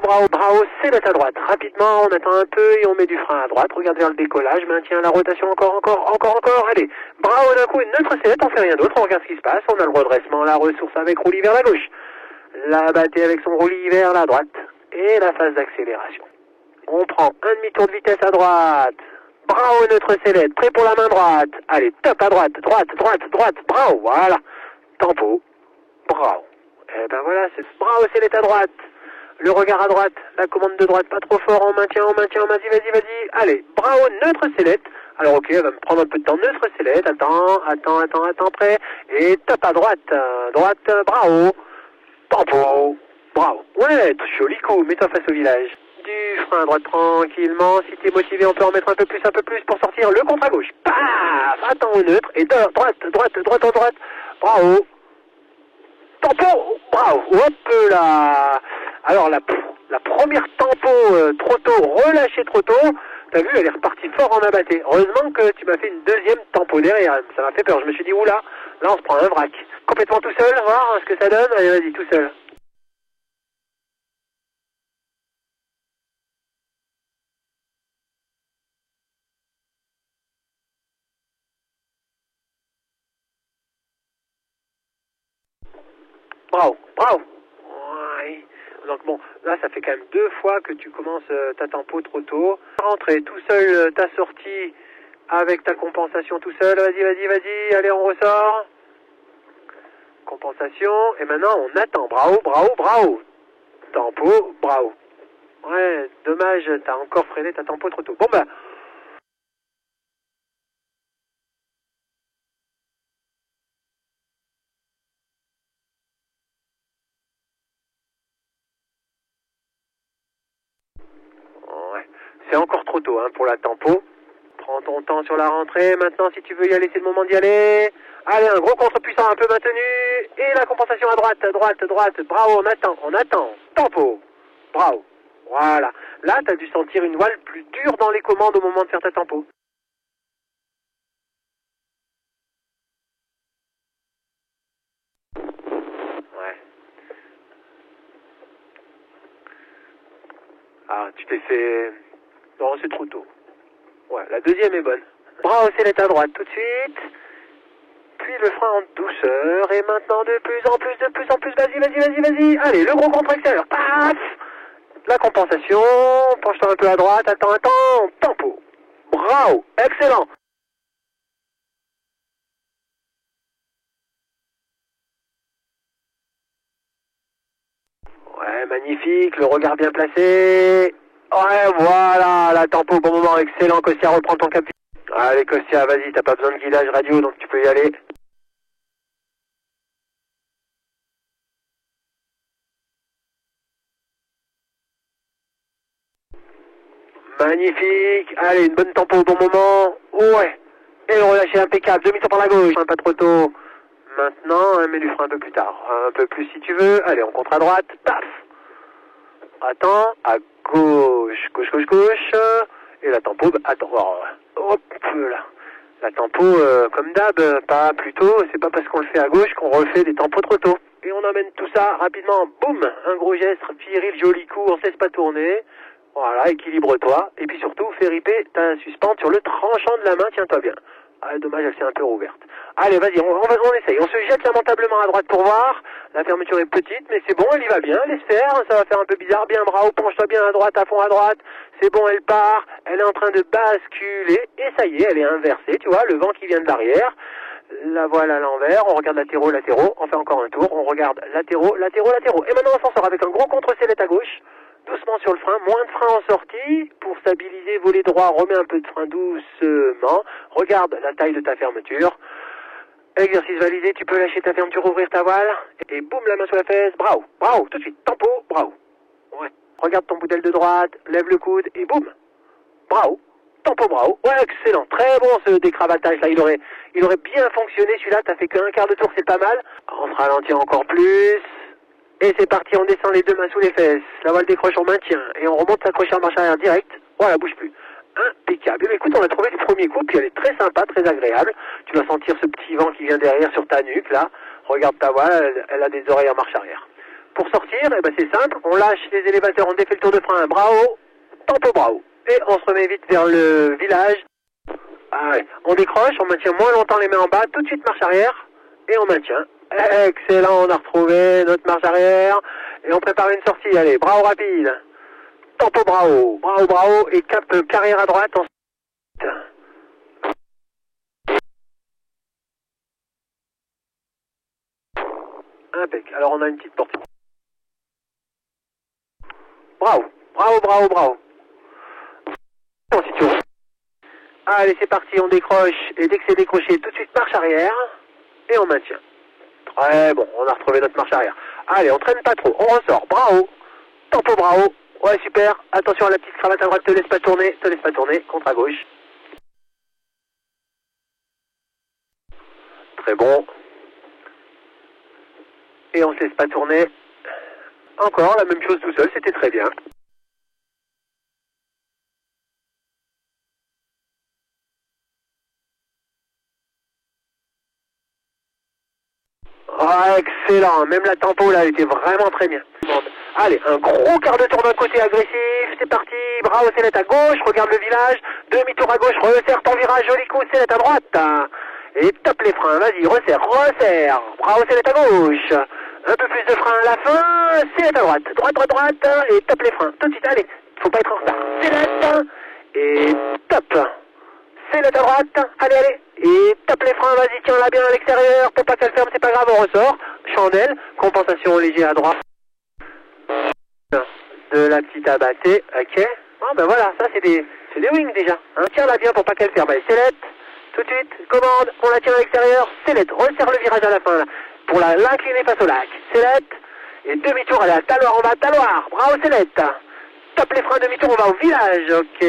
bravo, bravo, sellette à droite. Rapidement, on attend un peu et on met du frein à droite. Regarde vers le décollage, maintient la rotation encore. Allez, bravo d'un coup, une neutre sellette, on fait rien d'autre, on regarde ce qui se passe. On a le redressement, la ressource avec roulis vers la gauche. La battée avec son roulis vers la droite. Et la phase d'accélération. On prend un demi-tour de vitesse à droite. Bravo, neutre sellette, prêt pour la main droite. Allez, top à droite, droite, bravo, voilà. Tempo, bravo. Eh ben voilà, c'est bravo, sellette à droite. Le regard à droite, la commande de droite, pas trop fort, on maintient, vas-y. Allez, bravo, neutre sellette. Alors ok, elle va me prendre un peu de temps, neutre sellette, attends, prêt. Et top à droite, bravo. Tempo, bravo. Ouais, joli coup, mets-toi face au village. Du frein à droite tranquillement, si t'es motivé, on peut en mettre un peu plus pour sortir le contre à gauche. Paf, attends au neutre, et droite, bravo. Tempo, bravo, hop là. Alors la première tempo trop tôt, relâchée trop tôt, t'as vu, elle est repartie fort en abatté. Heureusement que tu m'as fait une deuxième tempo derrière, ça m'a fait peur, je me suis dit, oula, là on se prend un vrac. Complètement tout seul, voir ce que ça donne, allez vas-y, tout seul. Bravo. Ouais. Donc bon, là ça fait quand même 2 fois que tu commences ta tempo trop tôt. Rentrer tout seul ta sortie avec ta compensation tout seul. Vas-y. Allez, on ressort. Compensation. Et maintenant on attend. Bravo. Tempo, bravo. Ouais, dommage, t'as encore freiné ta tempo trop tôt. Bon bah. Ouais. C'est encore trop tôt hein, pour la tempo. Prends ton temps sur la rentrée. Maintenant, si tu veux y aller, c'est le moment d'y aller. Allez, un gros contre-puissant un peu maintenu. Et la compensation à droite. Bravo, on attend. Tempo. Bravo. Voilà. Là, tu as dû sentir une voile plus dure dans les commandes au moment de faire ta tempo. Ouais. Ah, tu t'es fait... Non, c'est trop tôt. Ouais, la deuxième est bonne. Bravo, sellette à droite tout de suite. Puis le frein en douceur. Et maintenant de plus en plus. Vas-y. Allez, le gros contre-accélère. Paf! La compensation. Penche-toi un peu à droite. Attends. Tempo. Bravo. Excellent. Ouais, magnifique. Le regard bien placé. Ouais, voilà. La tempo, bon moment. Excellent. Kostia, reprends ton cap. Allez, Kostia, vas-y. T'as pas besoin de guidage radio, donc tu peux y aller. Magnifique. Allez, une bonne tempo au bon moment. Ouais. Et le relâcher impeccable. Demi-tour par la gauche. Pas trop tôt. Maintenant, mets du frein un peu plus tard. Un peu plus si tu veux. Allez, on contre à droite. Paf. Attends. À gauche. Gauche. Et la tempo, attends. Hop là. La tempo, comme d'hab, pas plus tôt. C'est pas parce qu'on le fait à gauche qu'on refait des tempos trop tôt. Et on emmène tout ça rapidement. Boum. Un gros geste. Viril, joli coup. On ne cesse pas tourner. Voilà, équilibre-toi. Et puis surtout, fais riper ta suspente sur le tranchant de la main. Tiens-toi bien. Ah, dommage, elle s'est un peu rouverte. Allez, vas-y, on essaye. On se jette lamentablement à droite pour voir. La fermeture est petite, mais c'est bon, elle y va bien. Laisse faire, ça va faire un peu bizarre. Bien, bravo, penche-toi bien à droite, à fond à droite. C'est bon, elle part. Elle est en train de basculer. Et ça y est, elle est inversée, tu vois, le vent qui vient de l'arrière. La voile à l'envers, on regarde latéraux, on fait encore un tour. On regarde latéraux. Et maintenant, on s'en sort avec un gros contre-sellette à gauche. Doucement sur le frein, moins de frein en sortie. Pour stabiliser, volet droit, remets un peu de frein doucement. Regarde la taille de ta fermeture. Exercice validé, tu peux lâcher ta fermeture, ouvrir ta voile. Et boum, la main sur la fesse. Bravo, tout de suite. Tempo, bravo. Ouais. Regarde ton bout d'aile de droite, lève le coude et boum. Bravo. Tempo, bravo. Ouais, excellent. Très bon ce décravatage là. Il aurait bien fonctionné celui-là. T'as fait qu'un quart de tour, c'est pas mal. On se ralentit encore plus. Et c'est parti, on descend les 2 mains sous les fesses. La voile décroche, on maintient. Et on remonte s'accrocher en marche arrière direct. Voilà, bouge plus. Impeccable. Mais écoute, on a trouvé du premier coup, puis elle est très sympa, très agréable. Tu vas sentir ce petit vent qui vient derrière sur ta nuque, là. Regarde ta voile, elle a des oreilles en marche arrière. Pour sortir, eh ben c'est simple, on lâche les élévateurs, on défait le tour de frein, bravo, tempo bravo. Et on se remet vite vers le village. Ah ouais. On décroche, on maintient moins longtemps les mains en bas, tout de suite marche arrière, et on maintient. Excellent, on a retrouvé notre marche arrière, et on prépare une sortie, allez, bravo rapide. Tempo bravo, bravo bravo, et cap carrière à droite ensuite. Impec, alors on a une petite porte. Bravo, bravo, bravo, bravo. Allez, c'est parti, on décroche, et dès que c'est décroché, tout de suite marche arrière, et on maintient. Très bon, on a retrouvé notre marche arrière. Allez, on traîne pas trop, on ressort, bravo, tempo bravo, ouais super, attention à la petite cravate à droite, te laisse pas tourner, contre à gauche. Très bon. Et on se laisse pas tourner. Encore, la même chose tout seul, c'était très bien. Ah, excellent, même la tempo là, elle était vraiment très bien. Allez, un gros quart de tour d'un côté agressif, c'est parti, bravo Célette à gauche, regarde le village, demi-tour à gauche, resserre ton virage, joli coup, Célette à droite, et tape les freins, vas-y, resserre, bravo Célette à gauche, un peu plus de frein à la fin, Célette à droite, et tape les freins, tout de suite, allez, faut pas être en retard, Célette, et top. Célette à droite, allez, et tape les freins, vas-y, tiens-la bien à l'extérieur, pour pas qu'elle ferme, c'est pas grave, on ressort, chandelle, compensation léger à droite, de la petite abattée, ok, bon ben voilà, ça c'est des wings déjà, hein. Tiens-la bien pour pas qu'elle ferme, allez, Célette, tout de suite, commande, on la tient à l'extérieur, Célette, resserre le virage à la fin, là, pour l'incliner face au lac, Célette, et demi-tour, allez, à taloir, on va à taloir, bravo Célette, tape les freins, demi-tour, on va au village, ok,